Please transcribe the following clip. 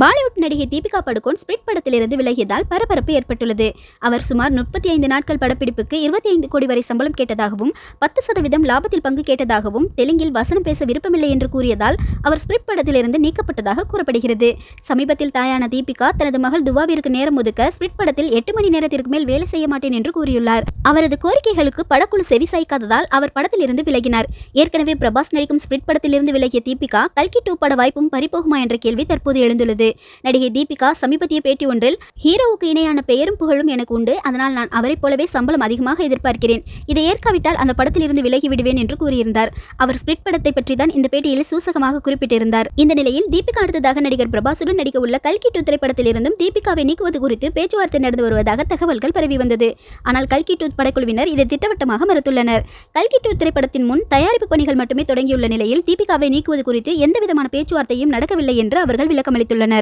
பாலிவுட் நடிகை தீபிகா படுகோன் ஸ்பிரிட் படத்திலிருந்து விலகியதால் பரபரப்பு ஏற்பட்டுள்ளது. அவர் சுமார் 35 நாட்கள் படப்பிடிப்புக்கு 25 கோடி வரை சம்பளம் கேட்டதாகவும் 10% லாபத்தில் பங்கு கேட்டதாகவும் தெலுங்கில் வசனம் பேச விருப்பமில்லை என்று கூறியதால் அவர் ஸ்பிரிட் படத்திலிருந்து நீக்கப்பட்டதாக கூறப்படுகிறது. சமீபத்தில் தாயான தீபிகா தனது மகள் துவாவிற்கு நேரம் ஒதுக்க ஸ்பிரிட் படத்தில் 8 மணி நேரத்திற்கு மேல் வேலை செய்ய மாட்டேன் என்று கூறியுள்ளார். அவரது கோரிக்கைகளுக்கு படக்குழு செவிசாய்க்காததால் அவர் படத்திலிருந்து விலகினார். ஏற்கனவே பிரபாஸ் நடிக்கும் ஸ்பிரிட் படத்திலிருந்து விலகிய தீபிகா கல்கி 2 பட வாய்ப்பும் பறிபோகுமா என்ற கேள்வி தற்போது எழுந்துள்ளது. நடிகை தீபிகா சமீபத்திய பேட்டி ஒன்றில், ஹீரோவுக்கு இணையான பெயரும் புகழும் எனக்கு உண்டு, அதனால் நான் அவரை போலவே சம்பளம் அதிகமாக எதிர்பார்க்கிறேன், இதை ஏற்காவிட்டால் அந்த படத்திலிருந்து விலகி விடுவேன் என்று கூறியிருந்தார். அவர் ஸ்பிரிட் படத்தை பற்றி தான் இந்த பேட்டியில் சூசகமாக குறிப்பிட்டிருந்தார். இந்த நிலையில் தீபிகா அடுத்ததாக நடிகர் பிரபாசுடன் நடிக்க உள்ள கல்கி 2 திரைப்படத்திலிருந்தும் தீபிகாவை நீக்குவது குறித்து பேச்சுவார்த்தை நடந்து வருவதாக தகவல்கள் பரவி வந்தது. ஆனால் கல்கி 2 படக்குழுவினர் இதை திட்டவட்டமாக மறுத்துள்ளனர். கல்கி 2 திரைப்படத்தின் முன் தயாரிப்பு பணிகள் மட்டுமே தொடங்கியுள்ள நிலையில் தீபிகாவை நீக்குவது குறித்து எந்தவிதமான பேச்சுவார்த்தையும் நடக்கவில்லை என்று அவர்கள் விளக்கமளித்துள்ளனர்.